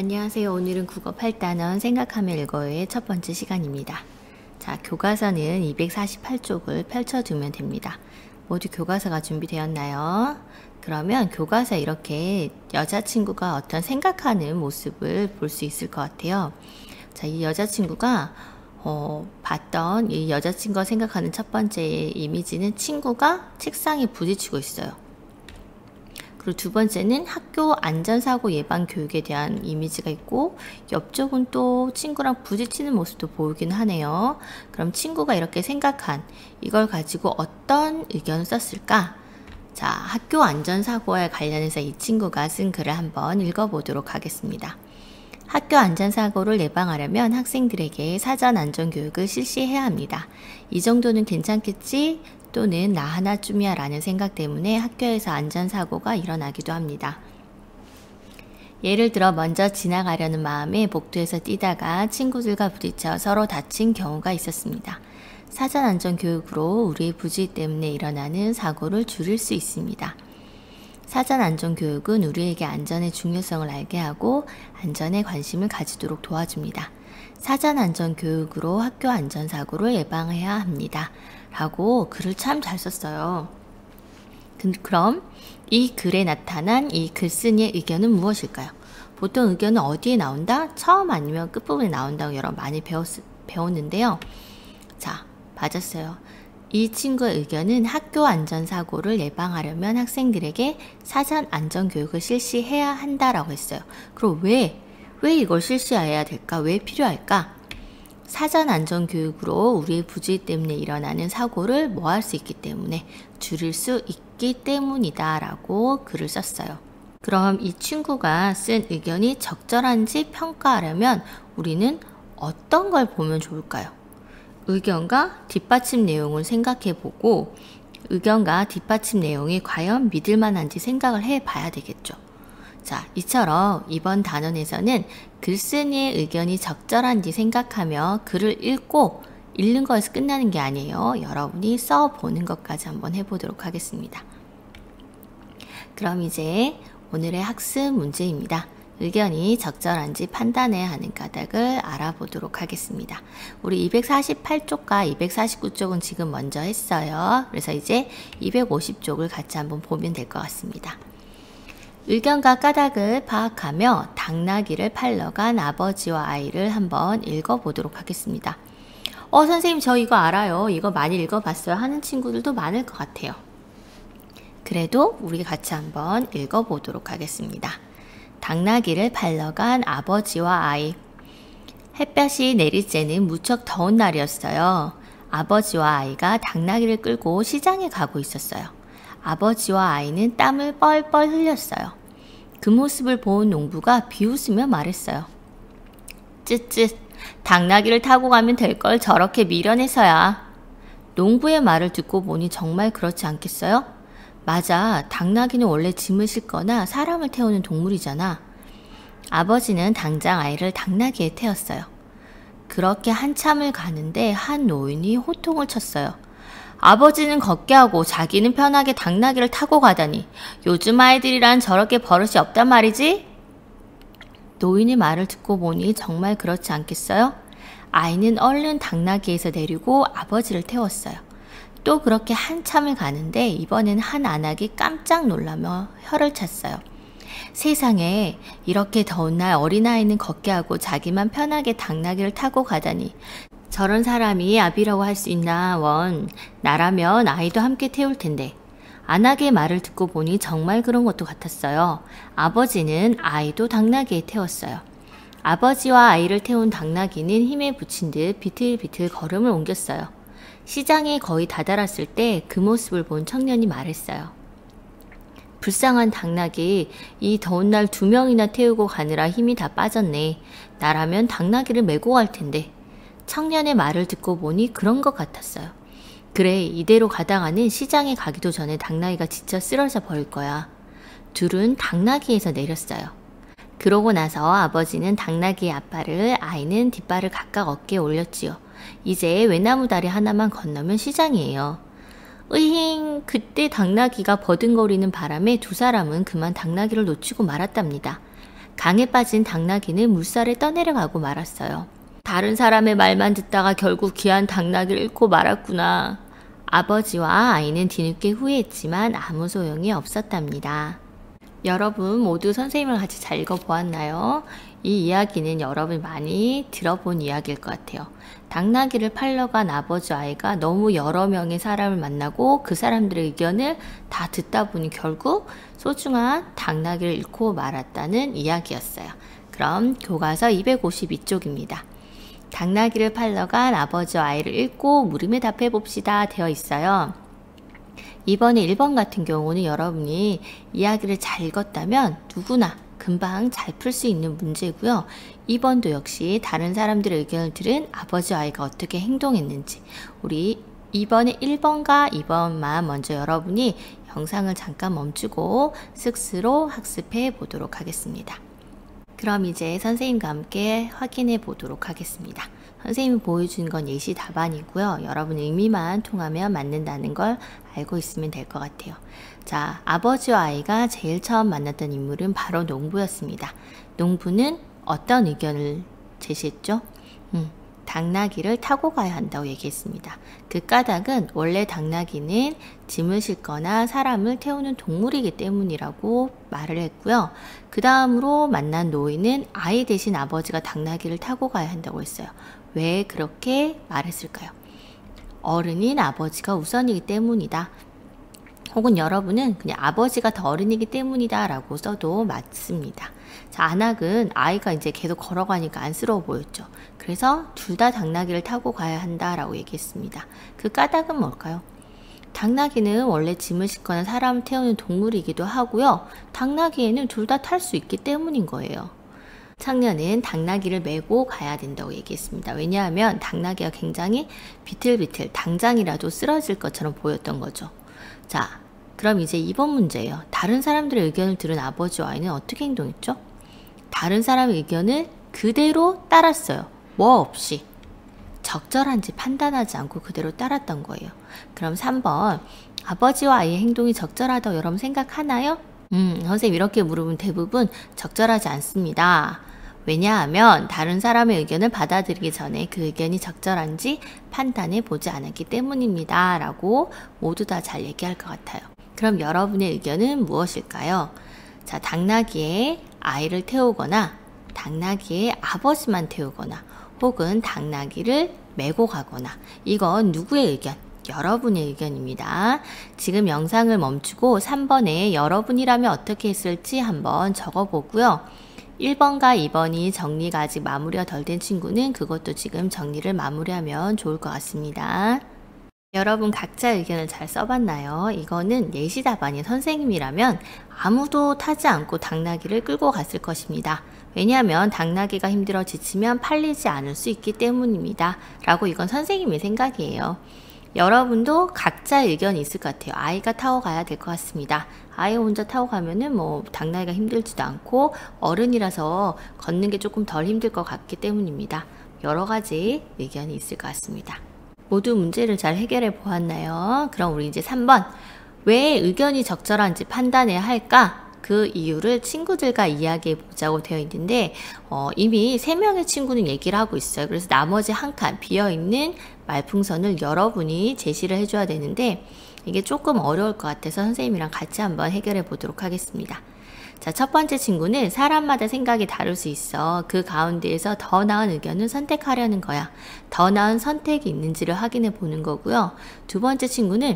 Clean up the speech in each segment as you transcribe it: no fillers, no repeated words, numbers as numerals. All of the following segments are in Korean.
안녕하세요. 오늘은 국어 8단원 생각하며 읽어요의 첫 번째 시간입니다. 자, 교과서는 248쪽을 펼쳐두면 됩니다. 모두 교과서가 준비되었나요? 그러면 교과서에 이렇게 여자친구가 어떤 생각하는 모습을 볼 수 있을 것 같아요. 자, 이 여자친구가 봤던 이 여자친구가 생각하는 첫 번째 이미지는 친구가 책상에 부딪히고 있어요. 그리고 두 번째는 학교 안전사고 예방 교육에 대한 이미지가 있고, 옆쪽은 또 친구랑 부딪히는 모습도 보이긴 하네요. 그럼 친구가 이렇게 생각한 이걸 가지고 어떤 의견을 썼을까? 자, 학교 안전사고에 관련해서 이 친구가 쓴 글을 한번 읽어보도록 하겠습니다. 학교 안전사고를 예방하려면 학생들에게 사전 안전교육을 실시해야 합니다. 이 정도는 괜찮겠지? 또는 나 하나쯤이야 라는 생각 때문에 학교에서 안전사고가 일어나기도 합니다. 예를 들어 먼저 지나가려는 마음에 복도에서 뛰다가 친구들과 부딪혀 서로 다친 경우가 있었습니다. 사전 안전교육으로 우리의 부주의 때문에 일어나는 사고를 줄일 수 있습니다. 사전 안전교육은 우리에게 안전의 중요성을 알게 하고 안전에 관심을 가지도록 도와줍니다. 사전 안전교육으로 학교 안전사고를 예방해야 합니다. 라고 글을 참 잘 썼어요. 그럼 이 글에 나타난 이 글쓴이의 의견은 무엇일까요? 보통 의견은 어디에 나온다? 처음 아니면 끝부분에 나온다고 여러 많이 배웠는데요. 자, 맞았어요. 이 친구의 의견은 학교 안전사고를 예방하려면 학생들에게 사전 안전교육을 실시해야 한다라고 했어요. 그럼 왜 이걸 실시해야 될까? 왜 필요할까? 사전 안전교육으로 우리의 부주의 때문에 일어나는 사고를 할 수 있기 때문에 줄일 수 있기 때문이다 라고 글을 썼어요. 그럼 이 친구가 쓴 의견이 적절한지 평가하려면 우리는 어떤 걸 보면 좋을까요? 의견과 뒷받침 내용을 생각해보고 의견과 뒷받침 내용이 과연 믿을만한지 생각을 해봐야 되겠죠. 자, 이처럼 이번 단원에서는 글쓴이의 의견이 적절한지 생각하며 글을 읽는 거에서 끝나는 게 아니에요. 여러분이 써보는 것까지 한번 해보도록 하겠습니다. 그럼 이제 오늘의 학습 문제입니다. 의견이 적절한지 판단해야 하는 까닭을 알아보도록 하겠습니다. 우리 248쪽과 249쪽은 지금 먼저 했어요. 그래서 이제 250쪽을 같이 한번 보면 될 것 같습니다. 의견과 까닭을 파악하며 당나귀를 팔러 간 아버지와 아이를 한번 읽어보도록 하겠습니다. 선생님 저 이거 알아요. 이거 많이 읽어봤어요 하는 친구들도 많을 것 같아요. 그래도 우리 같이 한번 읽어보도록 하겠습니다. 당나귀를 팔러 간 아버지와 아이. 햇볕이 내릴 때는 무척 더운 날이었어요. 아버지와 아이가 당나귀를 끌고 시장에 가고 있었어요. 아버지와 아이는 땀을 뻘뻘 흘렸어요. 그 모습을 본 농부가 비웃으며 말했어요. 쯧쯧, 당나귀를 타고 가면 될 걸 저렇게 미련해서야. 농부의 말을 듣고 보니 정말 그렇지 않겠어요? 맞아, 당나귀는 원래 짐을 싣거나 사람을 태우는 동물이잖아. 아버지는 당장 아이를 당나귀에 태웠어요. 그렇게 한참을 가는데 한 노인이 호통을 쳤어요. 아버지는 걷게 하고 자기는 편하게 당나귀를 타고 가다니 요즘 아이들이란 저렇게 버릇이 없단 말이지? 노인의 말을 듣고 보니 정말 그렇지 않겠어요? 아이는 얼른 당나귀에서 내리고 아버지를 태웠어요. 또 그렇게 한참을 가는데 이번엔 한 아낙이 깜짝 놀라며 혀를 찼어요. 세상에 이렇게 더운 날 어린아이는 걷게 하고 자기만 편하게 당나귀를 타고 가다니 저런 사람이 아비라고 할 수 있나 원. 나라면 아이도 함께 태울 텐데. 아낙의 말을 듣고 보니 정말 그런 것도 같았어요. 아버지는 아이도 당나귀에 태웠어요. 아버지와 아이를 태운 당나귀는 힘에 부친 듯 비틀비틀 걸음을 옮겼어요. 시장에 거의 다다랐을 때 그 모습을 본 청년이 말했어요. 불쌍한 당나귀, 이 더운 날 2명이나 태우고 가느라 힘이 다 빠졌네. 나라면 당나귀를 메고 갈 텐데. 청년의 말을 듣고 보니 그런 것 같았어요. 그래, 이대로 가다가는 시장에 가기도 전에 당나귀가 지쳐 쓰러져 버릴 거야. 둘은 당나귀에서 내렸어요. 그러고 나서 아버지는 당나귀의 앞발을, 아이는 뒷발을 각각 어깨에 올렸지요. 이제 외나무 다리 하나만 건너면 시장이에요. 으힝, 그때 당나귀가 버둥거리는 바람에 두 사람은 그만 당나귀를 놓치고 말았답니다. 강에 빠진 당나귀는 물살에 떠내려가고 말았어요. 다른 사람의 말만 듣다가 결국 귀한 당나귀를 잃고 말았구나. 아버지와 아이는 뒤늦게 후회했지만 아무 소용이 없었답니다. 여러분 모두 선생님을 같이 잘 읽어보았나요? 이 이야기는 여러분이 많이 들어본 이야기일 것 같아요. 당나귀를 팔러 간 아버지와 아이가 너무 여러 명의 사람을 만나고 그 사람들의 의견을 다 듣다 보니 결국 소중한 당나귀를 잃고 말았다는 이야기였어요. 그럼 교과서 252쪽입니다. 당나귀를 팔러 간 아버지와 아이를 읽고 물음에 답해 봅시다 되어 있어요. 이번에 1번 같은 경우는 여러분이 이야기를 잘 읽었다면 누구나 금방 잘 풀 수 있는 문제고요. 2번도 역시 다른 사람들의 의견을 들은 아버지와 아이가 어떻게 행동했는지 우리 이번에 1번과 2번만 먼저 여러분이 영상을 잠깐 멈추고 스스로 학습해 보도록 하겠습니다. 그럼 이제 선생님과 함께 확인해 보도록 하겠습니다. 선생님이 보여준 건 예시 답안이고요. 여러분의 의미만 통하면 맞는다는 걸 알고 있으면 될 것 같아요. 자, 아버지와 아이가 제일 처음 만났던 인물은 바로 농부였습니다. 농부는 어떤 의견을 제시했죠? 당나귀를 타고 가야 한다고 얘기했습니다. 그 까닭은 원래 당나귀는 짐을 싣거나 사람을 태우는 동물이기 때문이라고 말을 했고요. 그 다음으로 만난 노인은 아이 대신 아버지가 당나귀를 타고 가야 한다고 했어요. 왜 그렇게 말했을까요? 어른인 아버지가 우선이기 때문이다. 혹은 여러분은 그냥 아버지가 더 어른이기 때문이다 라고 써도 맞습니다. 자, 안악은 아이가 이제 계속 걸어가니까 안쓰러워 보였죠. 그래서 둘 다 당나귀를 타고 가야 한다라고 얘기했습니다. 그 까닭은 뭘까요? 당나귀는 원래 짐을 싣거나 사람을 태우는 동물이기도 하고요. 당나귀에는 둘 다 탈 수 있기 때문인 거예요. 청년은 당나귀를 메고 가야 된다고 얘기했습니다. 왜냐하면 당나귀가 굉장히 비틀비틀 당장이라도 쓰러질 것처럼 보였던 거죠. 자, 그럼 이제 2번 문제예요. 다른 사람들의 의견을 들은 아버지와 아이는 어떻게 행동했죠? 다른 사람의 의견을 그대로 따랐어요. 뭐 없이. 적절한지 판단하지 않고 그대로 따랐던 거예요. 그럼 3번. 아버지와 아이의 행동이 적절하다고 여러분 생각하나요? 선생님 이렇게 물으면 대부분 적절하지 않습니다. 왜냐하면 다른 사람의 의견을 받아들이기 전에 그 의견이 적절한지 판단해 보지 않았기 때문입니다. 라고 모두 다 잘 얘기할 것 같아요. 그럼 여러분의 의견은 무엇일까요? 자, 당나귀에 아이를 태우거나 당나귀에 아버지만 태우거나 혹은 당나귀를 메고 가거나 이건 누구의 의견? 여러분의 의견입니다. 지금 영상을 멈추고 3번에 여러분이라면 어떻게 했을지 한번 적어보고요. 1번과 2번이 정리가 아직 마무리가 덜 된 친구는 그것도 지금 정리를 마무리하면 좋을 것 같습니다. 여러분 각자 의견을 잘 써봤나요? 이거는 예시 답안이 선생님이라면 아무도 타지 않고 당나귀를 끌고 갔을 것입니다. 왜냐하면 당나귀가 힘들어 지치면 팔리지 않을 수 있기 때문입니다. 라고 이건 선생님의 생각이에요. 여러분도 각자의 의견이 있을 것 같아요. 아이가 타고 가야 될 것 같습니다. 아이 혼자 타고 가면은 뭐 당나귀가 힘들지도 않고 어른이라서 걷는 게 조금 덜 힘들 것 같기 때문입니다. 여러 가지 의견이 있을 것 같습니다. 모두 문제를 잘 해결해 보았나요? 그럼 우리 이제 3번. 왜 의견이 적절한지 판단해야 할까? 그 이유를 친구들과 이야기해 보자고 되어 있는데 이미 3명의 친구는 얘기를 하고 있어요. 그래서 나머지 한 칸 비어있는 말풍선을 여러분이 제시를 해줘야 되는데 이게 조금 어려울 것 같아서 선생님이랑 같이 한번 해결해 보도록 하겠습니다. 자, 첫 번째 친구는 사람마다 생각이 다를 수 있어. 그 가운데에서 더 나은 의견을 선택하려는 거야. 더 나은 선택이 있는지를 확인해 보는 거고요. 두 번째 친구는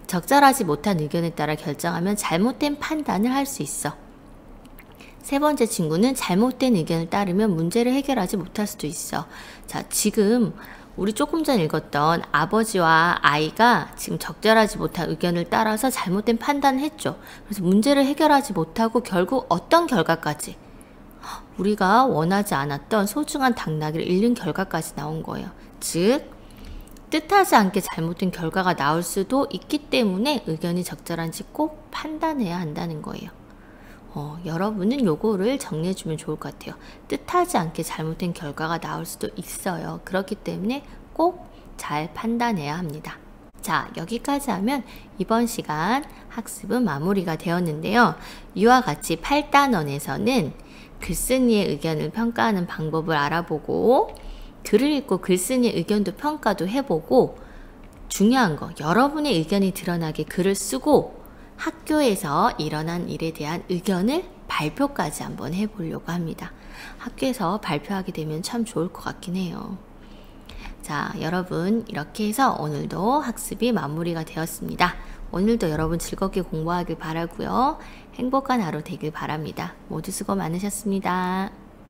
적절하지 못한 의견에 따라 결정하면 잘못된 판단을 할 수 있어. 세 번째 친구는 잘못된 의견을 따르면 문제를 해결하지 못할 수도 있어. 자, 지금 우리 조금 전 읽었던 아버지와 아이가 지금 적절하지 못한 의견을 따라서 잘못된 판단을 했죠. 그래서 문제를 해결하지 못하고 결국 어떤 결과까지? 우리가 원하지 않았던 소중한 당나귀를 잃는 결과까지 나온 거예요. 즉, 뜻하지 않게 잘못된 결과가 나올 수도 있기 때문에 의견이 적절한지 꼭 판단해야 한다는 거예요. 여러분은 요거를 정리해주면 좋을 것 같아요. 뜻하지 않게 잘못된 결과가 나올 수도 있어요. 그렇기 때문에 꼭 잘 판단해야 합니다. 자, 여기까지 하면 이번 시간 학습은 마무리가 되었는데요. 이와 같이 8단원에서는 글쓴이의 의견을 평가하는 방법을 알아보고 글을 읽고 글쓴이의 의견도 평가도 해보고 중요한 거 여러분의 의견이 드러나게 글을 쓰고 학교에서 일어난 일에 대한 의견을 발표까지 한번 해보려고 합니다. 학교에서 발표하게 되면 참 좋을 것 같긴 해요. 자, 여러분 이렇게 해서 오늘도 학습이 마무리가 되었습니다. 오늘도 여러분 즐겁게 공부하길 바라고요. 행복한 하루 되길 바랍니다. 모두 수고 많으셨습니다.